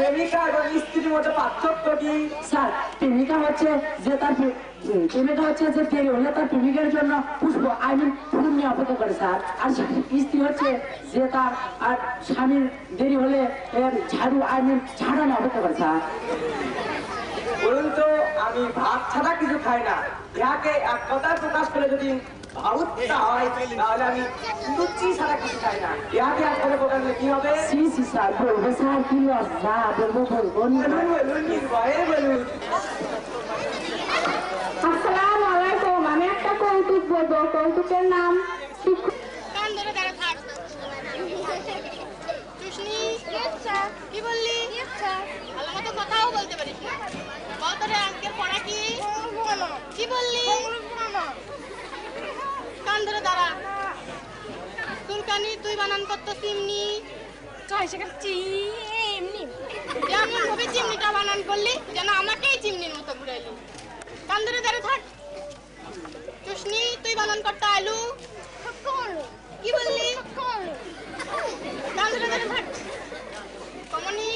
প্রেমিকা এবং স্ত্রীর মধ্যে পার্থক্য কি? স্যার প্রেমিকা হচ্ছে যে তার প্রেমিকা হচ্ছে যে দেরি হলে তার প্রেমিকের জন্য পুষ্প ফুল নিয়ে অপেক্ষা করে স্যার। আর স্ত্রী হচ্ছে যে তার আর স্বামীর দেরি হলে ঝাড়ু ঝাড়ু নিয়ে অপেক্ষা করে স্যার। বলুন তো, আমি ভাত ছাড়া কিছু খাই না, ইহাকে এক কথায় প্রকাশ করে যদি ভাউতটা হয় তাহলে আমি লুচি ছাড়া কিছু খাই না, ইহাকে এক কথায় প্রকাশ করলে কি হবে? সি সি স্যার বলবো স্যার, কি লজ্জা, বলবো বলুন ভয়ে বলুন। আসসালামু আলাইকুম। আমি একটা কৌতুক বলবো। কৌতুকের নাম কান ধরে দাঁড়া থাক। টুসনি কি বললি? ভালো মতো কথাও বলতে পারিস না। বল তোর আজকের পড়া কি? কি বললি? কান ধরে দাঁড়া। চুলকানি তুই বানান করতো চিমনি। চিমনি যেমন ভাবে চিমনিটা বানান করলি যেন আমাকেই চিমনির মতো ঘুরাইলি। কান ধরে দাঁড়া থাক। টুসনি তুই বানান করতো আলু। কি বললি? কান ধরে দাঁড়া থাক। কমনি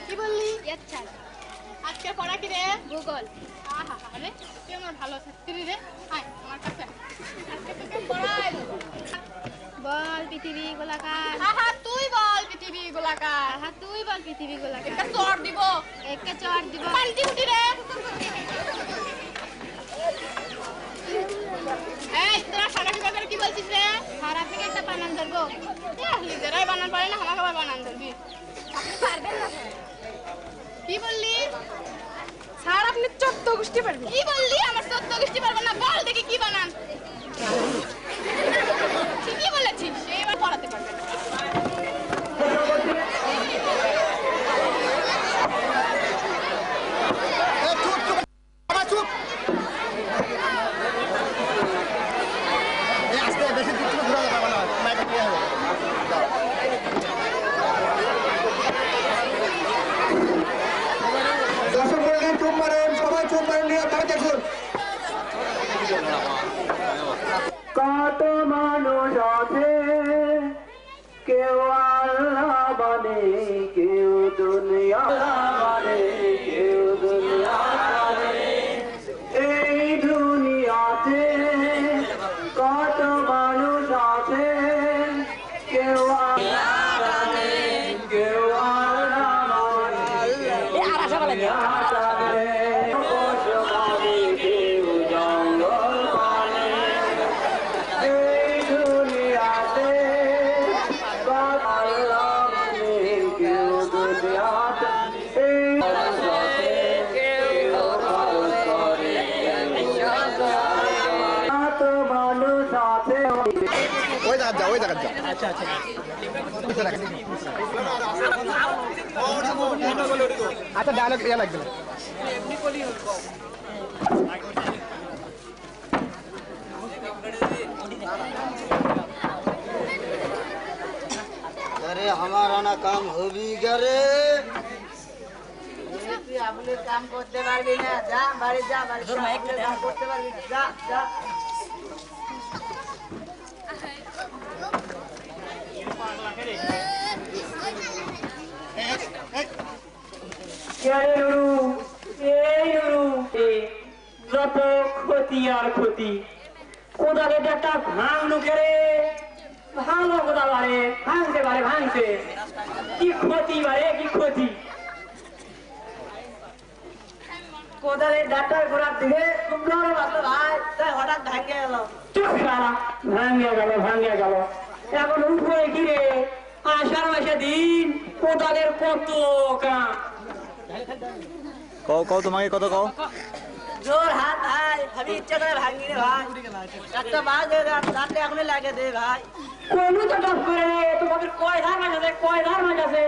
কি বললি? আজকে পড়া কি রে? ভূগোল। আহা আরে তুই আমার ভালো ছাত্রী রে। আয় আমার কাছে। আজকে তোকে পড়াইলো। বল পৃথিবী গোলাকার। আহা তুই বল পৃথিবী গোলাকার। আহা তুই বল পৃথিবী গোলাকার। একটা চড় দিব। একটা চড় দিব। পান্তি উঠি রে। এই তোরা সারাফি বাজারে কি বলছিস রে? সারাফিকে একটা বানান ধরবো। নিজেরাই বানান পারে না, আমাকে আবার বানান ধরবি। পারবেন না। কি বললি? স্যার আপনি 14 গোষ্ঠী পারবেন। কি বললি? আমার 14 গোষ্ঠী পারবে না। বল দেখি কি বানান। ঠিকই বলেছিস, এবার পড়াতে পারবে না। কত মানুষ আছে, কেউ আল্লাহ মানে, কেউ দুনিয়া মানে, কেউ দুনিয়া মানে। এই দুনিয়াতে কত মানুষ আছে, কেউ আল্লাহ মানে, কেউ আল্লাহ মানে, কেউ দুনিয়া মানে। পশু পাখি কেউ জঙ্গল মানে। এই দুনিয়াতে কত আল্লাহ মানে, কেউ দুনিয়াতে। এই দুনিয়াতে কেউ খরচ করে, কত মানুষ আছে। ওই জায়গা যা। আচ্ছা আচ্ছা আচ্ছা ডায়লগ ইয়া লাগবে না। अरे हमारा ना काम हो भी गरे তুই আপনার কাম করতে পারবি না। যা বাড়ি যা, বাড়ি কাম করতে পারবি না। যা যা। যত ক্ষতি আর ক্ষতি, কোদালে একটা ভাঙলো কেড়ে ভাঙলো, কোদা বাড়ে ভাঙতে পারে, ভাঙতে কি ক্ষতি বাড়ে, কি ক্ষতি। কোদালের ডাক্তার ঘোরার দিকে ভাই হঠাৎ ভাঙে গেল। ভাঙে গেল, ভাঙে গেল। এখন উঠবো কি রে? আষাঢ় মাসে দিন কোদালের কত কাম। কও তোমাকে কত কও। জোর হাত ভাই, আমি ইচ্ছা করে ভাঙি রে ভাই। একটা বাজ রাতে এখনই লাগে দে ভাই। কোন তো টপ করে তোমাদের কয় ধার মাছ আছে, কয় ধার মাছ আছে?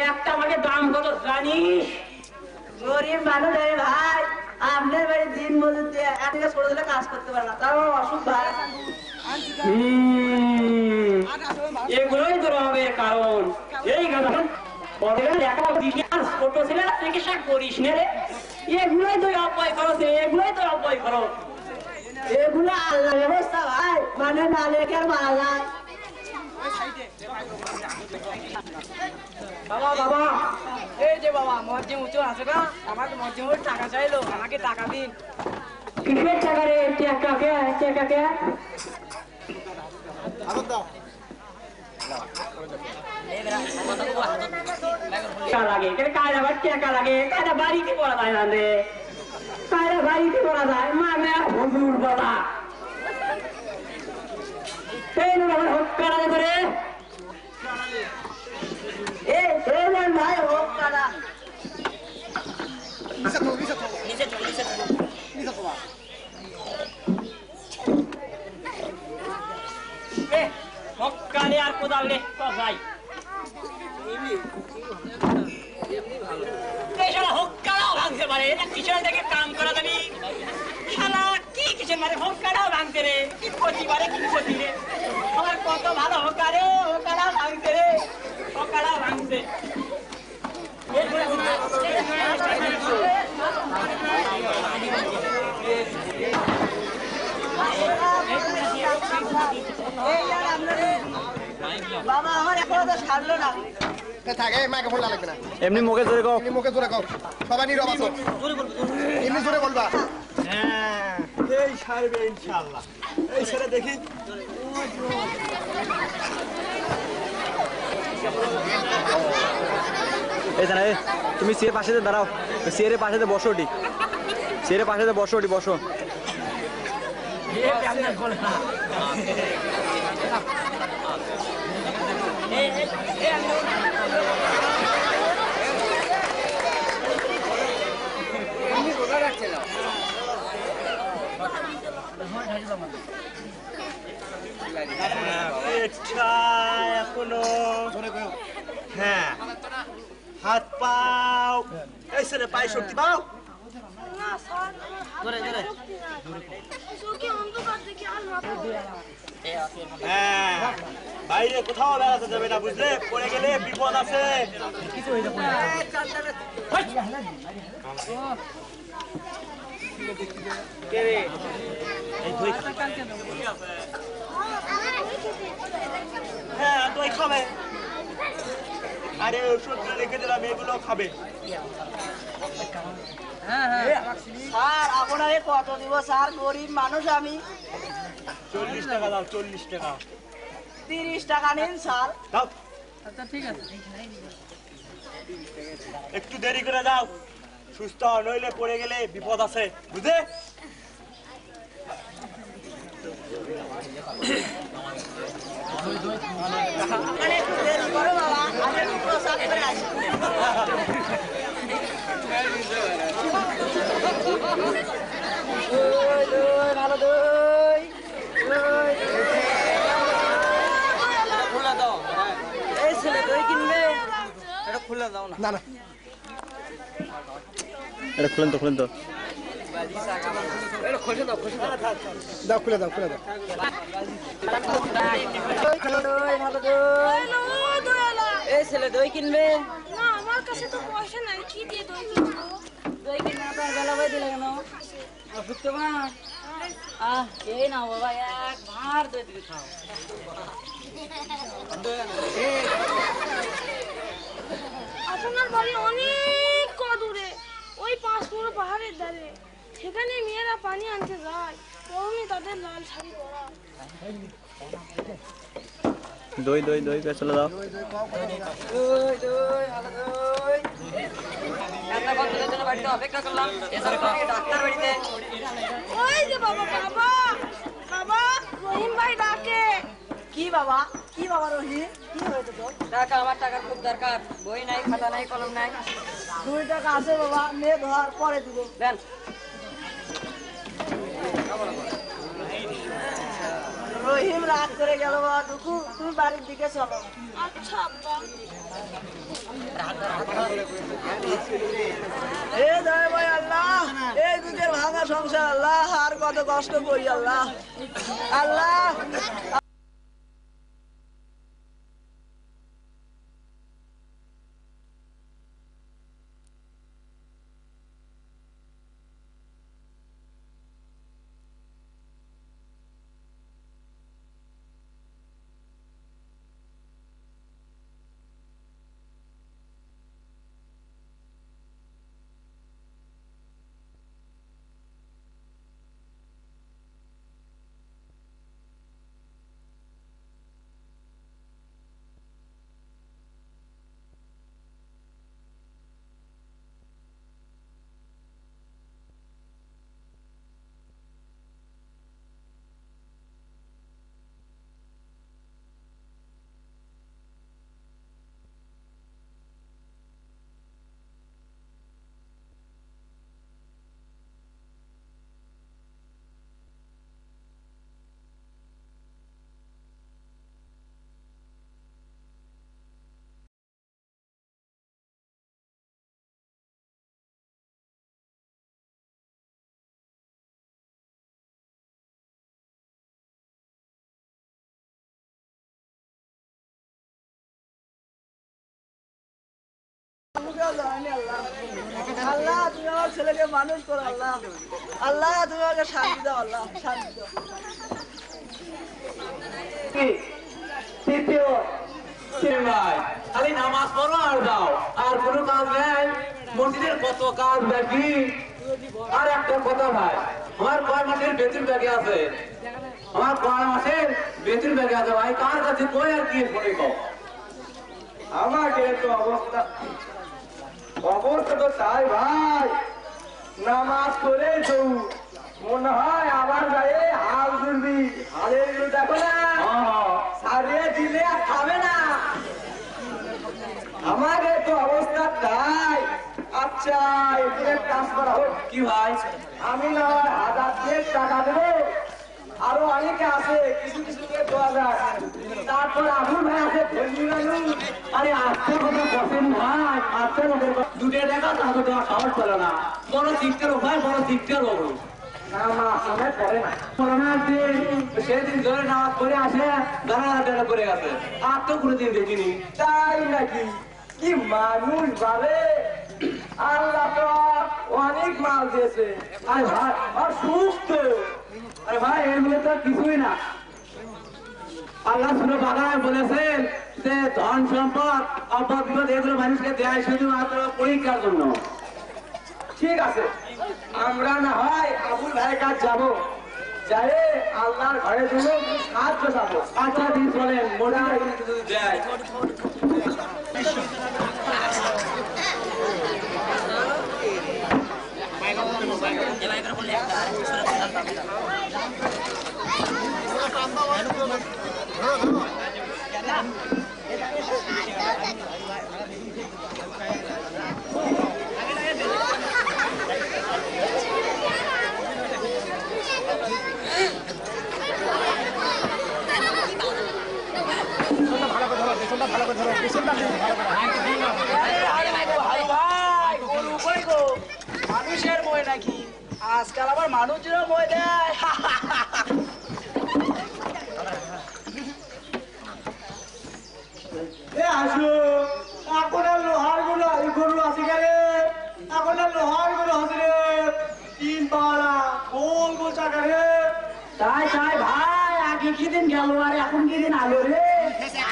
একটা আমাকে দাম কত জানিস? গরিব মানুষ রে ভাই, আপনার বাড়ি দিন মজুর দিয়ে এদিকে ছোট দিলে কাজ করতে পারে না, তাও অসুখ ভাই। এগুলোই তো রবের কারণ। এই কথা ছোট ছেলে চিকিৎসা করিস না রে, এগুলোই তো অপয় করো, এগুলোই তো অপয় করো। এগুলো আল্লাহ ব্যবস্থা ভাই, মানে না লেখে মারা যায়। বাবা বাবা, এই যে বাবা মজ্জিম উঁচু আছে না, আমাকে মজ্জিম টাকা চাইলো, আমাকে টাকা দিন। কিসের টাকা রে? টাকা কে? টাকা কে? লাগে কায়দা আবার টাকা লাগে, কায়দা বাড়িতে পড়া যায় না রে, কায়দা বাড়িতে পড়া যায় মানে হুজুর বাবা। এই না বাবা হোক করা যাবে রে, এই ভাই হোক কারা হকারে আর কোদাল রে ভাই, হকারাও ভাঙতে পারে, এটা কিচেন থেকে কাম করা যাবি শালা, কি কিচেন মানে হকারাও ভাঙতে রে, কি ক্ষতি পারে কি ক্ষতি রে, আমার কত ভালো হকারে, হকারা ভাঙতে রে, হকারা ভাঙতে। বাবা আমার এখনো তো ছাড়লো না। থাকে মাইক্রোফোন লাগবে না, এমনি মুখে জোরে কও। এমনি মুখে জোরে কও, সবাই নীরব আছো, এমনি জোরে বলবা। হ্যাঁ, এই সারবে ইনশাআল্লাহ। এই ছেলে দেখি এই জানা, তুমি সিয়ের পাশে দাঁড়াও, সিয়ের পাশে বসো, ঠিক সিয়ের পাশে বসো, বসো। এখনো হ্যাঁ, হাত পাও, এই ছেলে পায়ে শক্তি পাও। হ্যাঁ, বাইরে কোথাও বেড়াতে যাবে না, বুঝলে, পড়ে গেলে বিপদ আছে। হ্যাঁ, তুই খাবে, আরে ওষুধটা রেখে দিলাম, এগুলো খাবে। স্যার আপনারে কত দিব স্যার, গরিব মানুষ আমি। 40 টাকা দাও, 40 টাকা 30 টাকা নিন স্যার। দাও। আচ্ছা ঠিক আছে, একটু দেরি করে দাও, সুস্থ নইলে পড়ে গেলে বিপদ আছে, বুঝলে। মানে একটু দেরি করো বাবা, আমি একটু প্রসাদ করে আসি। ভালো দই, এই ছেলে দই কিনবে, এটা খুলে দাও না। না না, এটা খুলেন তো, খুলেন তো। দাও, খুলে দাও, খুলে দাও। ভালো দই, এই ছেলে দই কিনবে। না আমার কাছে তো পয়সা নাই, কি দিয়ে দই কিনবো? দই কিনবে না তো আর বেলা বই দিলে কেন? বুঝতে পার এই না বাবা, এক ভার দই দিবি খাও। আপনার বাড়ি অনেক দূরে, ওই 5 পুরো পাহাড়ের ধারে, সেখানে মেয়েরা পানি আনতে যায়, পরনে তাদের লাল শাড়ি পরা। দই দই দই চলে দাও। দই দই ভালো দই। একটা বন্ধুদের জন্য বাড়িতে অপেক্ষা করলাম, এসব ডাক্তার বাড়িতে। ওই যে বাবা, বাবা বাবা, রহিম ভাই ডাকে। কি বাবা, কি বাবা রহিম, কি হয়েছে তোর? টাকা, আমার টাকার খুব দরকার, বই নাই, খাতা নাই, কলম নাই। 2 টাকা আছে বাবা, নে ধর, পরে দিব। দেন। রহিম রাগ করে গেল বাবা, দুঃখু তুমি বাড়ির দিকে চলো। আচ্ছা আব্বা। এ দয় ভাই আল্লাহ, এই দুঃখের ভাঙা সংসার আল্লাহ, আর কত কষ্ট করি আল্লাহ, আল্লাহ। আল্লাহ তুমি আমার ছেলেকে মানুষ করো আল্লাহ। আল্লাহ তুমি আমাকে শান্তি দাও আল্লাহ, শান্তি দাও। খালি নামাজ পড়ো আর দাও, আর কোনো কাজ নেই। মসজিদের কত কাজ বাকি। আর একটা কথা ভাই, আমার কয় মাসের বেতন ব্যাগে আছে, আমার কয় মাসের বেতন ব্যাগে আছে ভাই, কার কাছে কই আর কি ফোনে কও। আমাকে তো অবস্থা তো তাই ভাই, নামাজ পড়ে তো মনে হয় আবার গায়ে হাল ধরবি। হালের গুলো দেখো না, সারিয়ে দিলে আর খাবে না। আমাদের তো অবস্থা তাই। আচ্ছা এখানে কাজ করা হোক কি ভাই? আমি না 1000 টাকা দেবো, আরো অনেকে আছে, কিছু কিছু দিয়ে দেওয়া যায়। তারপর আবুল ভাই আছে ধর্মী মানুষ। আরে আজকে কথা বসেন ভাই, আজকে দুটো টাকা তাকে দেওয়া সাহস পেল না। বড় শিক্ষার ভাই, বড় শিক্ষার বাবু নামাজ সময় পড়ে না। করোনার দিন সেদিন ধরে নামাজ পড়ে আসে, দাঁড়া করে গেছে। আর তো কোনোদিন দেখিনি। তাই নাকি? কি মানুষ ভাবে, আল্লাহ তো অনেক মাল দিয়েছে। আরে ভাই, আর সুস্থ। আরে ভাই এগুলো তো কিছুই না। আল্লাহ শুনে বাগায় বলেছেন যে ধন সম্পদ অপদ বিপদ এগুলো মানুষকে দেয় শুধুমাত্র পরীক্ষার জন্য। ঠিক আছে, আমরা না হয় আবুল ভাইয়ের কাছে যাবো, যাই আল্লাহর ঘরে জন্য সাহায্য যাবো। আচ্ছা দিন চলেন, মোটা যদি দেয়। মানুষের মই নাকি আজকাল আবার মানুষেরও মই দেয়। আসো এখন আর লোহার গুলো গরু আছে গেলে, এখন আর লোহার গুলো আছে রে, 3 পাড়া গোল গোল চাকা রে। তাই তাই ভাই, আগে কি দিন গেল আর এখন কি দিন আলো রে।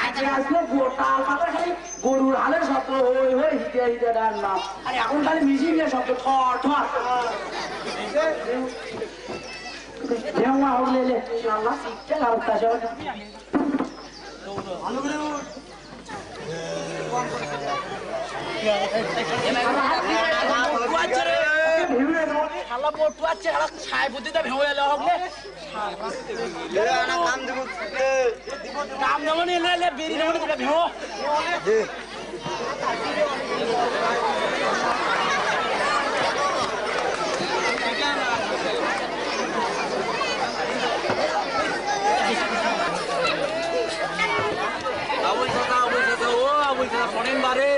আগে আসলো গোটা পাতা খালি গরুর হালের শব্দ হই হই হিটে হিটে ডাকলাম, আর এখন খালি মিশিংয়ের শব্দ ঠর ঠর। ঢেউয়া হলে আল্লাহ শিখতে লাগতা সব। শোনেন বারে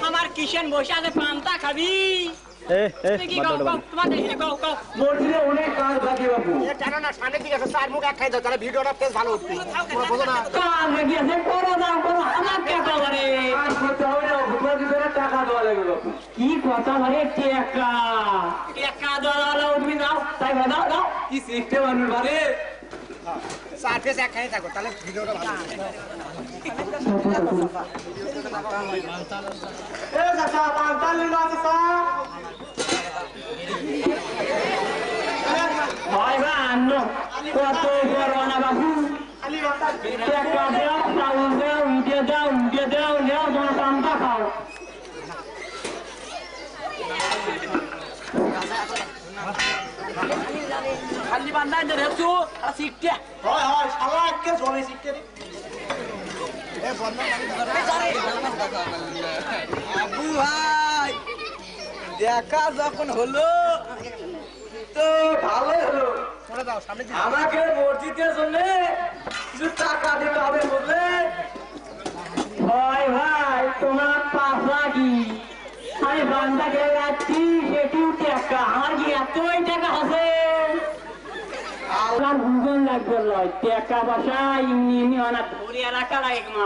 আমার কিষেন বসে আছে, পান্তা খাবি? কি কও কও, তোমার দেখি কও কও। মসজিদে অনেক কাজ বাকি বাবু। জানো না সামনে দিকে আছে, 4 মুখ এক খাই দাও, তাহলে ভিডিওটা পেজ ভালো উঠবে। তোমরা বোঝো না? কাজ বাকি আছে, করো দাও করো, আমার কে করে আর করতে হবে না, ভুতুয়া ভিতরে টাকা দেওয়া লাগবে বাবু। কি কথা বলে টেকা টাকা দেওয়া হলো তুমি দাও, তাই দাও দাও। কি সিস্টেম আনুর বারে 4 পেজ এক খাই থাকো, তাহলে ভিডিওটা ভালো হবে। এ চাচা পান্তাল নিলো চাচা। ভাই ভাই আন্ন কত বড় না বাবু। টাকা দাও, চাউল দাও, উঠে দাও, উঠে দাও, নেও তোমার পান্তা খাও। খালি বান্দা এনে রেখছো আর শিখতে হয় হয় শালা একে জমে শিখতে রে। আবু ভাই দেখা যখন হলো তো ভালোই হলো। আমাকে মসজিদের জন্য কিছু টাকা দিতে হবে বুঝলে। ভাই ভাই তোমার পাশা কি আমি বান্দাকে যাচ্ছি, সেটিও টাকা আমার কি এতই টাকা আছে? আমার ভূগোল লাগবে লয় টাকা পয়সা এমনি এমনি অনেক ধরিয়া রাখা লাগে মা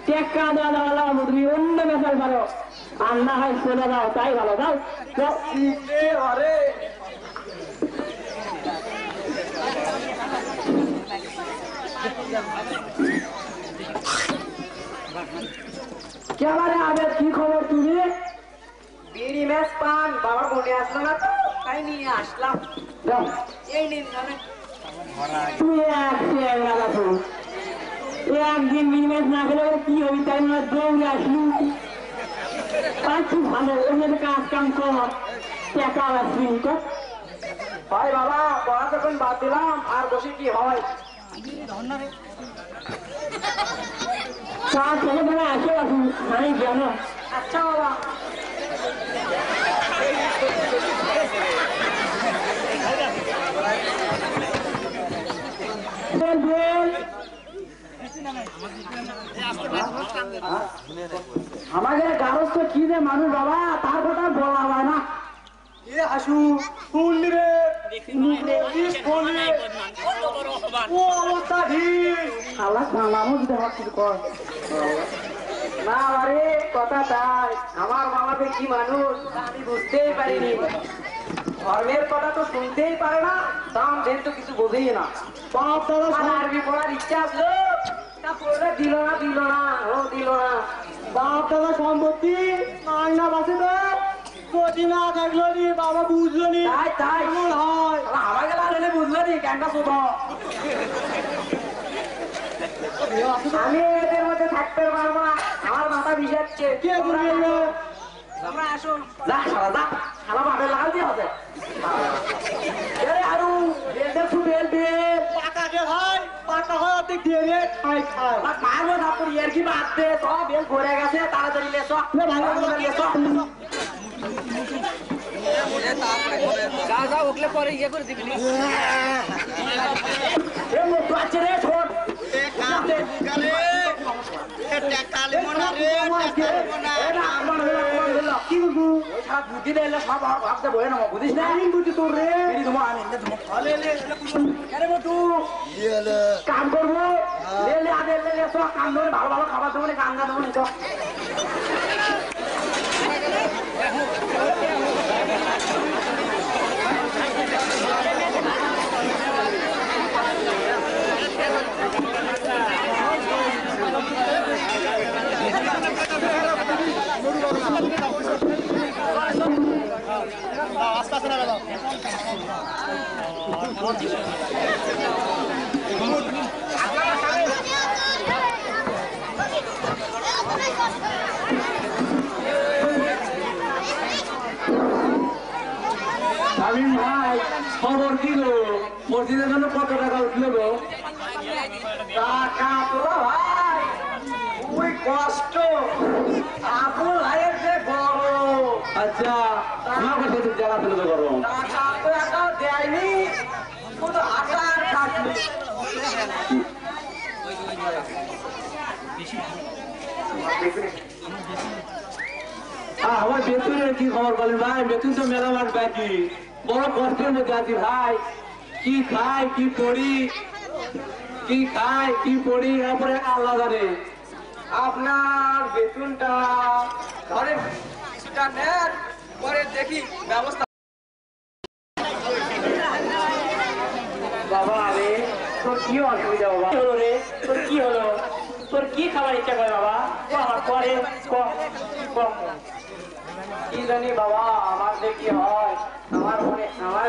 টাকা দেওয়া তুমি অন্য ব্যাপার পারো আর না হয় চলে যাও তাই ভালো যাও আরে কেবারে আবেদ কি খবর তুমি? বিড়ি ম্যাচ পান বাবার মনে আসলো না তো তাই নিয়ে আসলাম। যাও এই নিন জানেন তুই একদিন মিনিমাস না গেলে কি হবি তাই না দৌড়ে আসলু খুব ভালো অন্য কাজ কাম কর টাকা আসবি ভাই বাবা পড়া তখন বাদ দিলাম আর বসে কি হয় কাজ ছেলে বেলা আসে আসুন আমি জানো আচ্ছা বাবা আমাদের গারস্থ কি যে মানুষ বাবা তার কথা বলা হয় না। এ হাসু কোন রে ও অবস্থা ঠিক আল্লাহ মামামু যদি আমার কিছু কর না আরে কথা তাই আমার বাবাকে কি মানুষ তা আমি বুঝতেই পারিনি ধর্মের কথা তো শুনতেই পারে না দাম যেহেতু কিছু বোঝেই না বাপ দাদা আর আরবি পড়ার ইচ্ছা আসলো তা পড়লে দিল না দিল না বাপ দাদা সম্পত্তি না বাসে তো যদি না থাকলো নি বাবা বুঝলো নি তাই কেমন হয় আমাকে লাগলে বুঝলো নি কেনটা শুধু আমি এদের মধ্যে থাকতে পারবো না আমার মাথা ভিজাচ্ছে কে বুঝলো তোমরা আসুন যা সারা যা সারা ভাবে লাগাল দিয়ে হবে আরো বেল পাকাকে ভাই পাকা হয় অর্ধেক দিয়ে রে খাই খাই মারবো তারপর ইয়ার কি বাদ দে সব বেল ঘুরে গেছে তাড়াতাড়ি লেছো লেছো যা উঠলে পরে ইয়ে করে দিবি এ মোট আছে রে ছোট কি বুঝু সব বুদ্ধি দিলে সব ভাবতে বলে না বুঝিস না বুঝি তোর রে কাম করবো লেলে আদের লেলে সব কাম ধরে ভালো ভালো খাবার দেবো কাম না দেবো তো শামীম ভাই খবর কি গো মসজিদের জন্য কত টাকা উঠলো গো টাকা তো ভাই ওই কষ্ট আপন ভাইয়ের যে বড় আচ্ছা আমার কাছে তো জায়গা ফেলে তো করো টাকা তো এটাও দেয়নি শুধু আকার থাকবে আমার বেতনের কি খবর বলেন ভাই বেতন তো মেলা মাস বাকি বড় কষ্টের মধ্যে আছি ভাই কি খাই কি পড়ি তারপরে আল্লাহ জানে আপনার বেতনটা ধরেন কিছুটা নেন পরে দেখি ব্যবস্থা বাবা রে তোর কি অসুবিধা বাবা কি হলো রে তোর কি হলো তোর কি খাবার ইচ্ছা করে বাবা আমার পরে কি জানি বাবা আমার যে কি হয়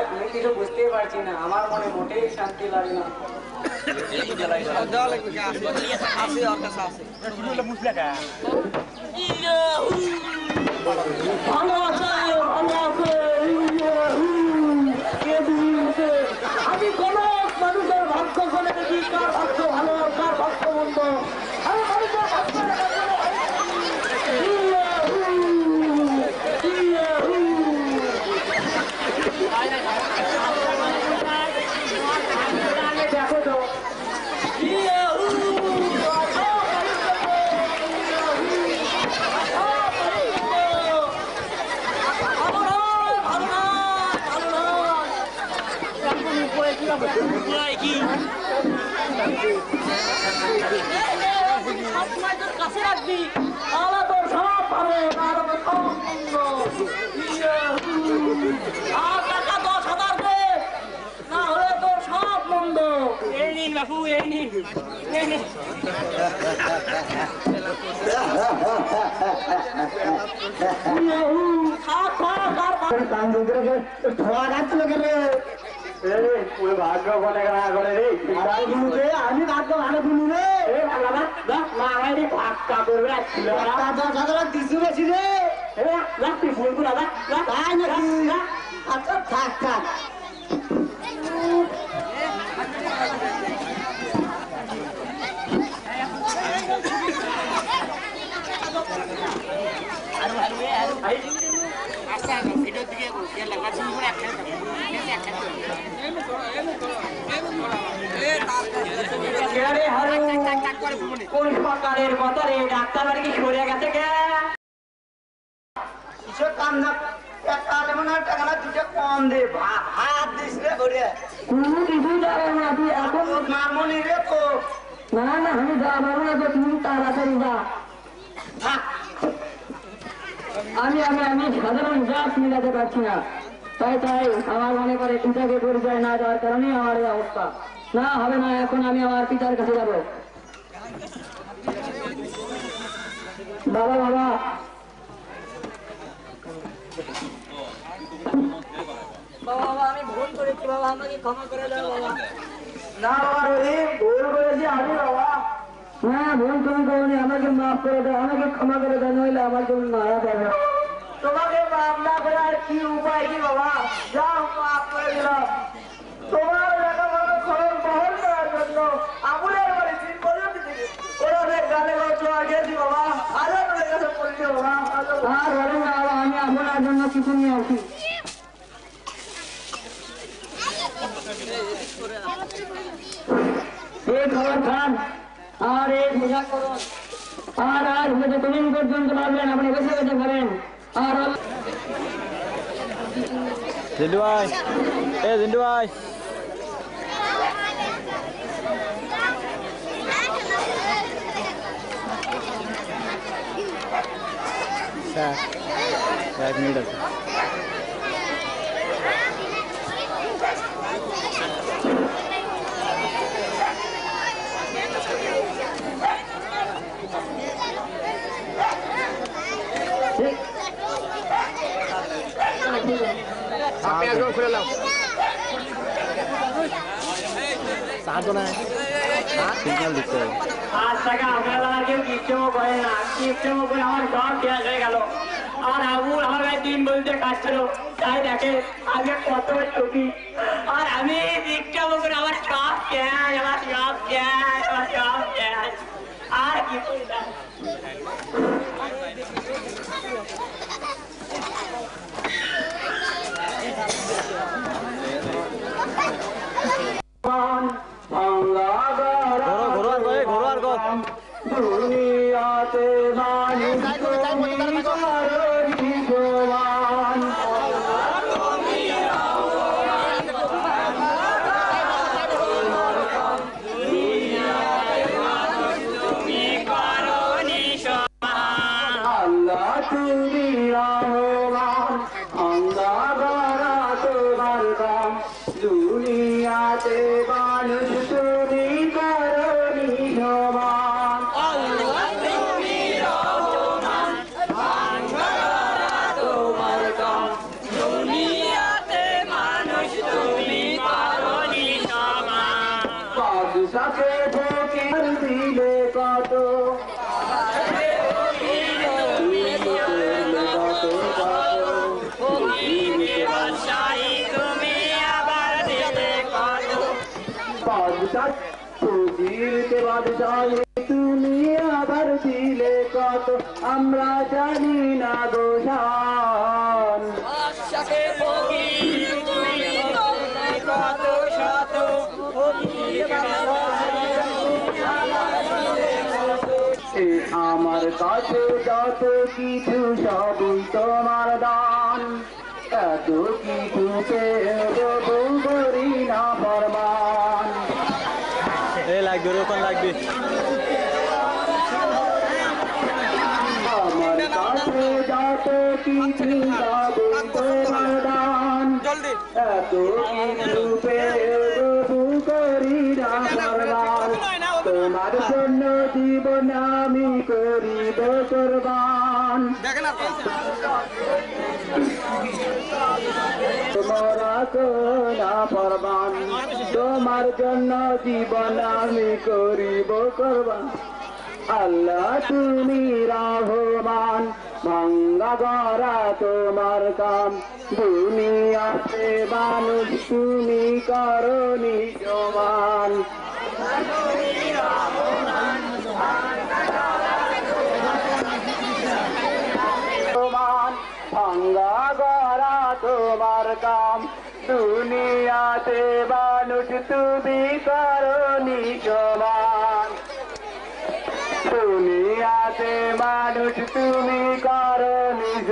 আমি কিছু বুঝতেই পারছি না আমার মনে মোটেই শান্তি লাগে না আমি কোন মানুষের ভাগ্য করে দেখি কার ভাগ্য ভালো কার ভাগ্য মন্দ আমি মানুষের ভাগ্য দেখো তো কি সবসময় তোর কাছে রাখবি, তাহলে তোর সব পাবে, আর সব মন্দ। আর টাকা 10,000 দে, না হলে তোর সব মন্দ। এই নিন বাপু, এই নিন, এই নিন। ভাগ্য বলে করে রে, আমি ভাগ্য ভালো দিলু রে, ভাগ্যা করবে দিছু বেশি রে, বলবো না তাই নাকি? আচ্ছা থাক থাক। কোন সরকারের কথা রে? ডাক্তার বাড়ি কি সরে গেছে কে? কিসের কাম না, একটা যেমন টাকা দুটো কম দে, ভাত দিস রে ঘরে। কোনো কিছুই যাবে না, তুই এখন মামনি রে তো না না আমি যাওয়া পারবো না, তো তুমি তাড়াতাড়ি যা। আমি আমি আমি সাধারণ জাত মিলাতে পারছি না, তাই আমার মনে করে পিতাকে পরিচয় না দেওয়ার কারণেই আমার এই অবস্থা। না হবে না, এখন আমি আমার পিতার কাছে যাব। বাবা বাবা বাবা আমি ভুল করেছি বাবা, আমাকে ক্ষমা করে দাও বাবা। না বাবা রহিম, ভুল করেছি আমি বাবা। না ভুল তুমি করনি, আমাকে মাফ করে দাও, আমাকে ক্ষমা করে দাও, নইলে আমার জন্য মারা যাবে। তোমাকে মাফ না করে আর কি উপায় কি বাবা? যাও মাফ করে দিলাম। তোমার লেখাপড়ার খরচ বহন করার জন্য আবুলের বাড়ি 3 বছর ওরা অনেক গানে গল্প গেছি বাবা, হাজার হয়ে গেছে বলছে বাবা। আর বলেন না বাবা, আমি আপনার জন্য কিছু নিয়ে আসি। এই খবর খান আর এই পূজা করুন, আর আজ হয়তো তুমি পর্যন্ত পারবেন, আপনি বেঁচে বেঁচে করেন। আর জিন্টু ভাই, এ জিন্টু ভাই, স্যার 1 মিনিট আছে। খুলে নাও সাহায্য না, সিগন্যাল দিতে হবে। আজ টাকা আপনারা কেউ কিপটেমো করেন না, কিপটেমো করে আমার সব শেষ হয়ে গেল। আর আবুল আমার গায়ে 3 বলতে কাজ ছিল, তাই দেখে আগে কত টুকি, আর আমি কিপটেমো করে আমার সব শেষ, আমার সব শেষ, আমার সব শেষ। আর কি করি না? ঘোরো আর গো দুনিয়াতে মানুষ তুমি করনি ভগবান। আল্লাহ তুমি রহমান, আল্লাহ গড়া তোমার কাম, দুনিয়াতে মানুষ তুমি করনি সমান। বাদশাকে ফকির দিলে কত, তুমি আবার দিলে কত, আমরা জানি না গোসান। আমার কাছে যত কিছু সবই তোমার দান, এত কিছু পেয়ে করি না ফরমান। লাগবে ওখান লাগবে আমার কাছে যত কিছু যাবে তোমার দান জলদি এত কিছু পেয়েও তবু করি না পরবান তোমার জন্য জীবন আমি করিব কোরবান দেখেন তোমরা কোনা পরবান তোমার জন্য জীবন আমি করিব কোরবান আল্লাহ তুমি রহমান ভাঙ্গা গড়া তোমার কাম দুনিয়াতে মানুষ তুমি করনি সমান সমান ভাঙ্গা গড়া তোমার কাম দুনিয়াতে মানুষ তুমি করনি সমান দুনিয়াতে মানুষ তুমি করো নিজ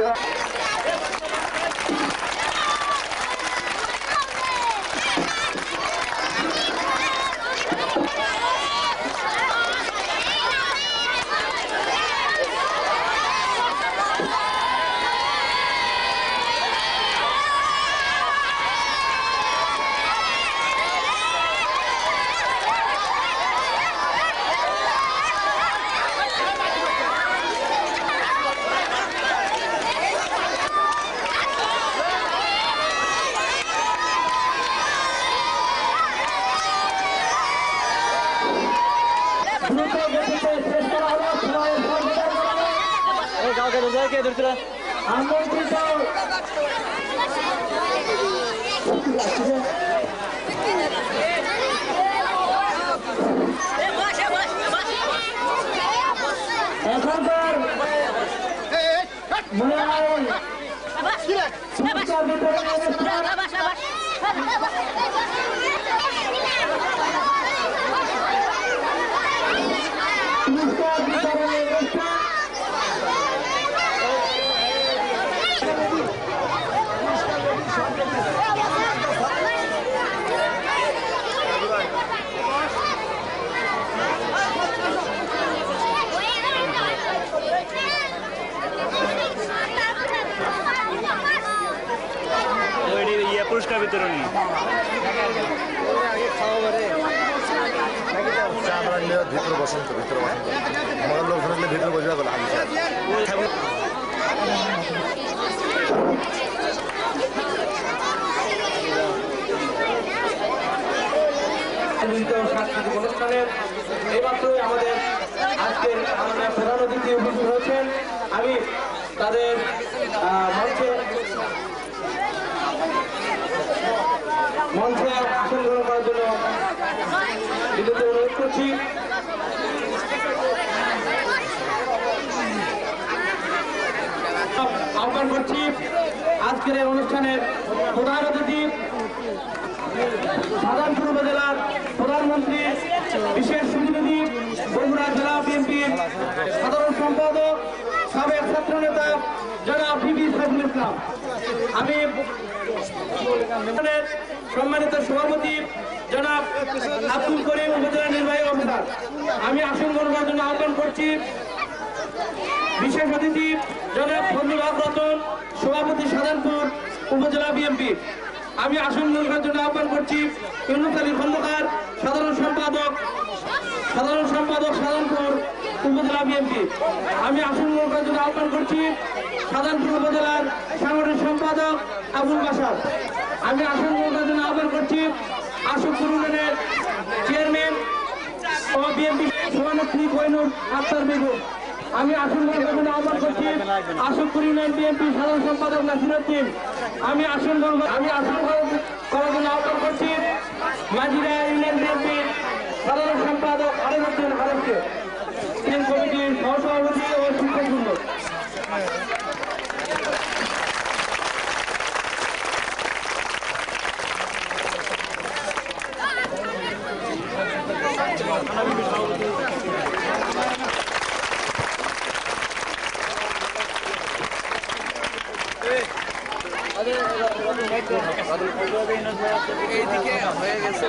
কে ধরছিল আমন্ত্রিত এখনকার মনে হয় পুরস্কার বিতরণী অনুষ্ঠান পুরস্কার বিতরণী অনুষ্ঠান পুরস্কার বিতরণী আমরা নিয়ে ভিতরে বসন্ত আমাদের লোকজন আসলে ভিতরে বসবে বলে আমি সাংস্কৃতিক অনুষ্ঠানের এইমাত্রই আমাদের আজকের আমাদের প্রধান অতিথি উপস্থিত হয়েছেন আমি তাদের মঞ্চে আসন গ্রহণ করার জন্য বিদ্যুৎ অনুরোধ করছি আহ্বান করছি আজকের এই অনুষ্ঠানের প্রধান অতিথি সাধারণপুর উপজেলার প্রধানমন্ত্রী বিশেষ প্রতিনিধি বগুড়া জেলা বিএনপির সাধারণ সম্পাদক সাবেক ছাত্র নেতা জনাব বিবি সাইফুল ইসলাম আমি সম্মানিত সভাপতি জনাব আব্দুল করিম উপজেলা নির্বাহী অফিসার আমি আসন গ্রহণের জন্য আহ্বান করছি বিশেষ অতিথি জনাব ফজলুল হক রতন সভাপতি সাধারণপুর উপজেলা বিএনপি আমি আসন গ্রহণের জন্য আহ্বান করছি ইউনুস আলী খন্দকার সাধারণ সম্পাদক সাধারণপুর উপজেলা বিএনপি আমি আসন গ্রহণের জন্য আহ্বান করছি সাধারণপুর উপজেলার সাংগঠনিক সম্পাদক আবুল বাসার আমি আসন গ্রহণের জন্য আহ্বান করছি আশুপুর ইউনিয়নের চেয়ারম্যান ও বিএনপি সভানেত্রী কোহিনুর আক্তার বেগম আমি আসন গ্রহণের জন্য আহ্বান করছি আশুপুর ইউনিয়ন বিএনপি সাধারণ সম্পাদক নাসিরউদ্দিন আমি আসন গ্রহণ করার জন্য আহ্বান করছি মাজিরা ইউনিয়ন বিএনপির সাধারণ সম্পাদক আলিমুদ্দিন খালেদকে কমিটির সহসভাপতি ও শিক্ষকবৃন্দ এইদিকে হয়ে গেছে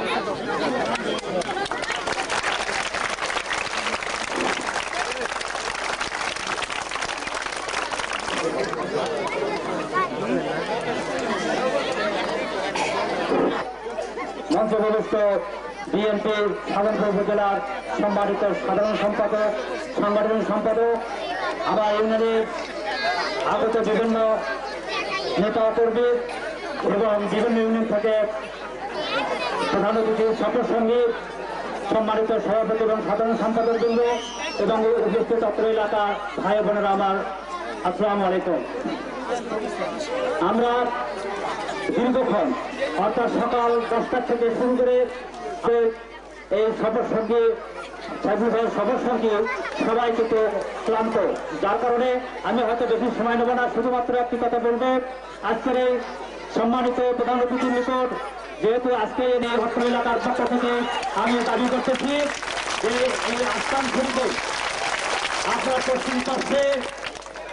মঞ্চপ্রবিষ্ট বিএনপির সাধারণ উপজেলার সম্মানিত সাধারণ সম্পাদক, সাংগঠনিক সম্পাদক, আমার ইউনিয়নের আগত বিভিন্ন নেতা কর্মী এবং বিভিন্ন ইউনিয়ন থেকে প্রধান অতিথি সফর সঙ্গী, সম্মানিত সভাপতি এবং সাধারণ সম্পাদক বৃন্দ এবং উপস্থিত অত্র এলাকা ভাই বোনেরা আমার আসসালামু আলাইকুম। আমরা দীর্ঘক্ষণ অর্থাৎ সকাল 10টা থেকে শুরু করে এই সফর সঙ্গী সফর সঙ্গী সবাই কিন্তু ক্লান্ত, যার কারণে আমি হয়তো বেশি সময় নেব না, শুধুমাত্র একটি কথা বলবো। আজকের এই সম্মানিত প্রধান অতিথির নিকট যেহেতু আজকে এই অত্র এলাকার পক্ষ থেকে আমি দাবি করতেছি যে এই আস্থান শরীফে আপনার পশ্চিম পাশে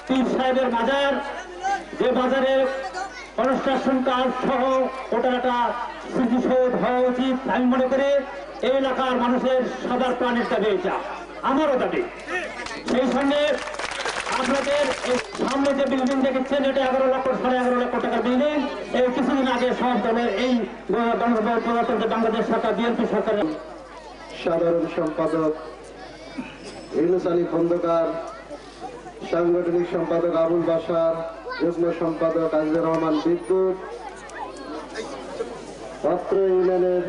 পীর সাহেবের মাজার, যে বাজারে কনস্ট্রাকশন কাজ সহ ওটার একটা স্মৃতিসৌধ হওয়া উচিত আমি মনে করি। এই এলাকার মানুষের সবার প্রাণের দাবি এটা, আমারও দাবি। সেই সঙ্গে আপনাদের সামনে যে বিল্ডিং দেখেছেন এটা 11 লক্ষ 11.5 লক্ষ টাকার বিল্ডিং, এই কিছুদিন আগে সব দলের এই বাংলাদেশ সরকার বিএনপি সরকারের সাধারণ সম্পাদক ইউনুস আলী খন্দকার, সাংগঠনিক সম্পাদক আবুল বাশার, যুগ্ম সম্পাদক আজিজুর রহমান বিদ্যুৎ, অত্র ইউনিয়নের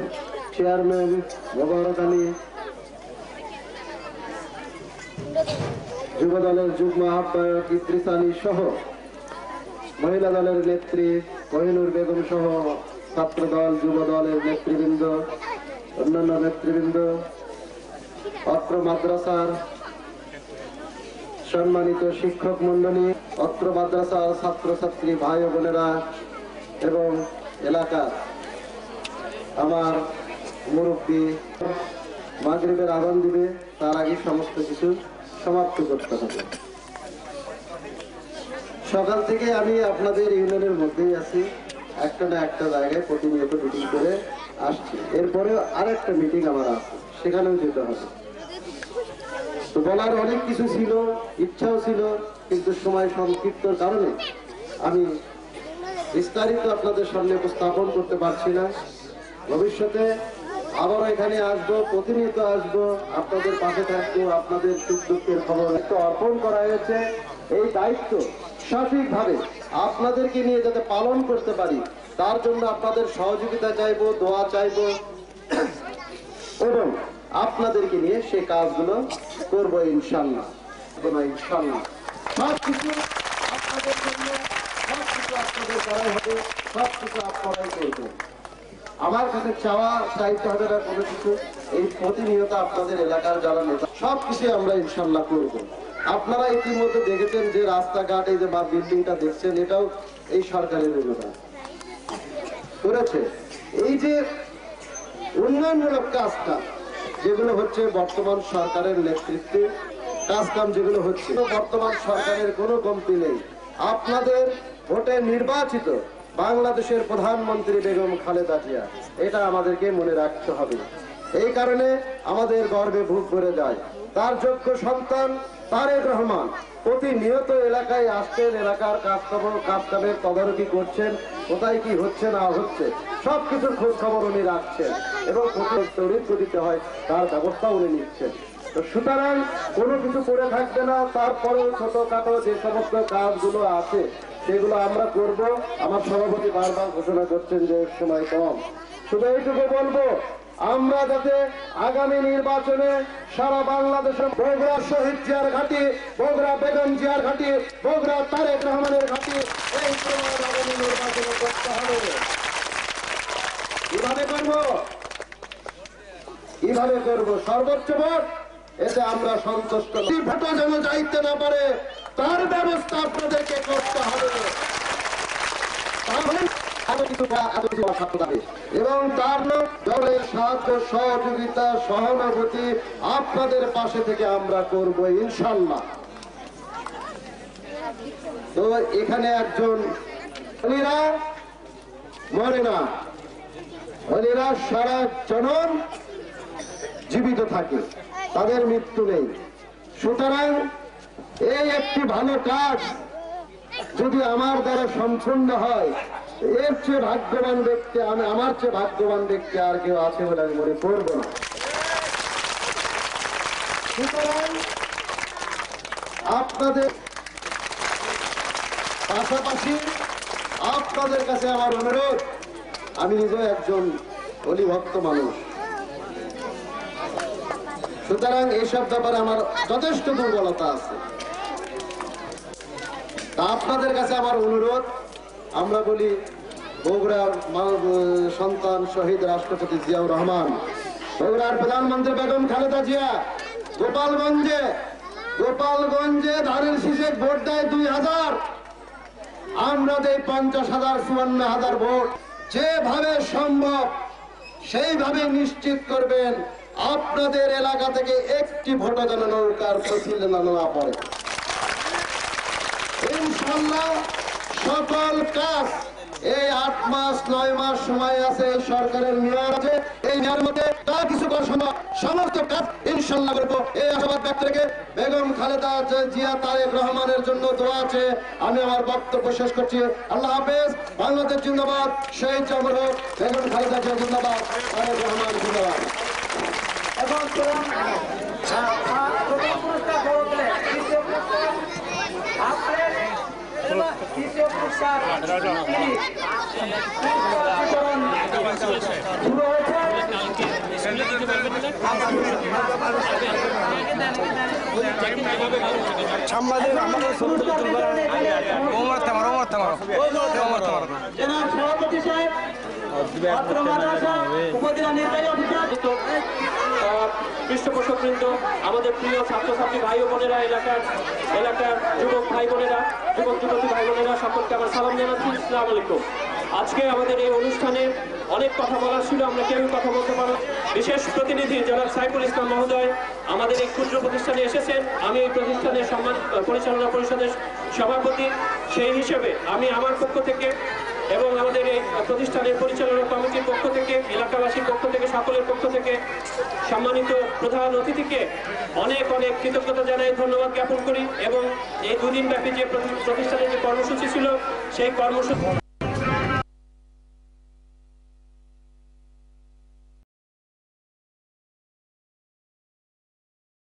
চেয়ারম্যান মোবারক আলী, যুব দলের যুগ্ম আহ্বায়ক ইদ্রিস আলী সহ মহিলা দলের নেত্রী কোহিনুর বেগম সহ ছাত্র দল, যুব দলের নেতৃবৃন্দ, অন্যান্য নেতৃবৃন্দ, অত্র মাদ্রাসার সম্মানিত শিক্ষক মন্ডলী, অত্র মাদ্রাসার ছাত্রছাত্রী ভাই ও বোনেরা এবং এলাকার আমার মুরব্বী, মাগরিবের আজান দিবে, তার আগে সমস্ত কিছু সমাপ্ত করতে হবে। সকাল থেকে আমি আপনাদের ইউনিয়নের মধ্যেই আছি, একটা না একটা জায়গায় প্রতিনিয়ত মিটিং করে আসছি। এরপরে আরেকটা মিটিং আমার আছে, সেখানেও যেতে হবে। তো বলার অনেক কিছু ছিল, ইচ্ছাও ছিল, কিন্তু সময় সংক্ষিপ্তর কারণে আমি বিস্তারিত আপনাদের সামনে উপস্থাপন করতে পারছি না। ভবিষ্যতে আবারও এখানে আসবো, প্রতিনিয়ত আসবো, আপনাদের পাশে থাকবো, আপনাদের সুখ দুঃখের খবর অর্পণ করা হয়েছে। এই দায়িত্ব সঠিকভাবে আপনাদেরকে নিয়ে যাতে পালন করতে পারি তার জন্য আপনাদের সহযোগিতা চাইবো, দোয়া চাইবো এবং আপনাদেরকে নিয়ে সে কাজগুলো করবো ইনশাল্লাহ। ইনশাল্লাহ সবকিছু আপনাদের জন্য, সবকিছু আপনাদের করাই হবে, সবকিছু আপনারাই করবেন। আমার কাছে চাইতে হবে না কোনো কিছু। এই প্রতিনিয়ত আপনাদের এলাকার যারা নেতা সবকিছু আমরা ইনশাল্লাহ করবো। আপনারা ইতিমধ্যে দেখেছেন যে রাস্তাঘাট, এই যে বিল্ডিংটা দেখছেন, এটাও এই সরকারের অনুদান করেছে। এই যে উন্নয়নমূলক কাজটা যেগুলো হচ্ছে বর্তমান সরকারের নেতৃত্বে কাজকাম যেগুলো হচ্ছে, বর্তমান সরকারের কোনো কমতি নেই। আপনাদের ভোটে নির্বাচিত বাংলাদেশের প্রধানমন্ত্রী বেগম খালেদা জিয়া, এটা আমাদেরকে মনে রাখতে হবে। এই কারণে আমাদের গর্বে বুক ভরে যায়। তার যোগ্য সন্তান তারেক রহমান প্রতিনিয়ত এলাকায় আসছেন, এলাকার কাজকামের তদারকি করছেন, কোথায় কি হচ্ছে না হচ্ছে সবকিছুর খোঁজ খবর উনি রাখছেন এবং তড়িৎ দিতে হয় তার ব্যবস্থা উনি নিচ্ছেন। তো সুতরাং কোনো কিছু করে থাকবে না। তারপরেও ছোটখাটো যে সমস্ত কাজগুলো আছে সেগুলো আমরা করব। আমার সভাপতি বারবার ঘোষণা করছেন যে সময় কম, শুধু এইটুকু বলবো, আমরা যাতে আগামী নির্বাচনে সারা বাংলাদেশে বগুড়া শহীদ জিয়ার ঘাঁটি, বগুড়া বেগম জিয়ার ঘাঁটি, বগুড়া তারেক রহমানের ঘাঁটি, এই আগামী নির্বাচনে করতে হবে। কিভাবে করব? সর্বোচ্চ ভোট, এতে আমরা সন্তুষ্ট। ভোটও যেন যাইতে না পারে তার ব্যবস্থা আপনাদেরকে করতে হবে। এবং তার দলের সাহায্য, সহযোগিতা, সহানুভূতি আপনাদের পাশে থেকে আমরা করব ইনশাল্লাহ। তো এখানে একজন অলিরা মরে না, অলিরা সারা জনম জীবিত থাকে, তাদের মৃত্যু নেই। সুতরাং এই একটি ভালো কাজ যদি আমার দ্বারা সম্পূর্ণ হয়, এর চেয়ে ভাগ্যবান ব্যক্তি আমার চেয়ে ভাগ্যবান ব্যক্তি আর কেউ আছে বলে আমি মনে করব না। সুতরাং আপনাদের পাশাপাশি আপনাদের কাছে আমার অনুরোধ, আমি নিজেও একজন অলি ভক্ত মানুষ, সুতরাং এইসব ব্যাপারে আমার যথেষ্ট দুর্বলতা আছে। তা আপনাদের কাছে আমার অনুরোধ, আমরা বলি বগুড়ার সন্তান শহীদ রাষ্ট্রপতি জিয়াউর রহমান, বগুড়ার প্রধানমন্ত্রী বেগম খালেদা জিয়া গোপালগঞ্জে ধানের শীষে ভোট দেয় 2000, আমরা দেই 50,000, 54,000 ভোট। যেভাবে সম্ভব সেইভাবে নিশ্চিত করবেন আপনাদের এলাকা থেকে একটি ভোটও যেন নৌকার ফসিল না পড়ে। ইনশাআল্লাহ সকল কাজ এই 8 মাস 9 মাস সময় আছে, এই সরকারের মেয়াদ আছে, এই মেয়াদের মধ্যে যা কিছু করা সম্ভব সমস্ত কাজ ইনশাআল্লাহ করবো। এই আশাবাদ ব্যক্ত রেখে বেগম খালেদা জিয়া তারেক রহমানের জন্য দোয়া আছে। আমি আমার বক্তব্য শেষ করছি। আল্লাহ হাফেজ। বাংলাদেশ জিন্দাবাদ, শহীদ জামর হোক, বেগম খালেদা জিয়া জিন্দাবাদ, তারেক রহমান জিন্দাবাদ। এবং প্রথম পুরস্কার বড় বলে তৃতীয় পুরস্কার শুরু হয়েছে। সভাপতি সাহেব, উপজেলা নির্বাহী অফিসার, পৃষ্ঠপোষকবৃন্দ, আমাদের প্রিয় ছাত্রছাত্রী ভাই ও বোনেরা, এলাকার যুবক ভাই বোনেরা, যুবক যুবতী ভাই বোনেরা, সকলকে আমার সালাম জানাচ্ছি। আসসালামু আলাইকুম। আজকে আমাদের এই অনুষ্ঠানে অনেক কথা বলার ছিল, আমরা কেউই কথা বলতে পারব। বিশেষ প্রতিনিধি জনাব সাইফুল ইসলাম মহোদয় আমাদের এই ক্ষুদ্র প্রতিষ্ঠানে এসেছেন। আমি এই প্রতিষ্ঠানের পরিচালনা পরিষদের সভাপতি, সেই হিসেবে আমি আমার পক্ষ থেকে এবং আমাদের এই প্রতিষ্ঠানের পরিচালনা কমিটির পক্ষ থেকে, এলাকাবাসীর পক্ষ থেকে, সকলের পক্ষ থেকে সম্মানিত প্রধান অতিথিকে অনেক অনেক কৃতজ্ঞতা জানাই, ধন্যবাদ জ্ঞাপন করি। এবং এই 2 দিন ব্যাপী যে প্রতিষ্ঠানের যে কর্মসূচি ছিল, সেই কর্মসূচি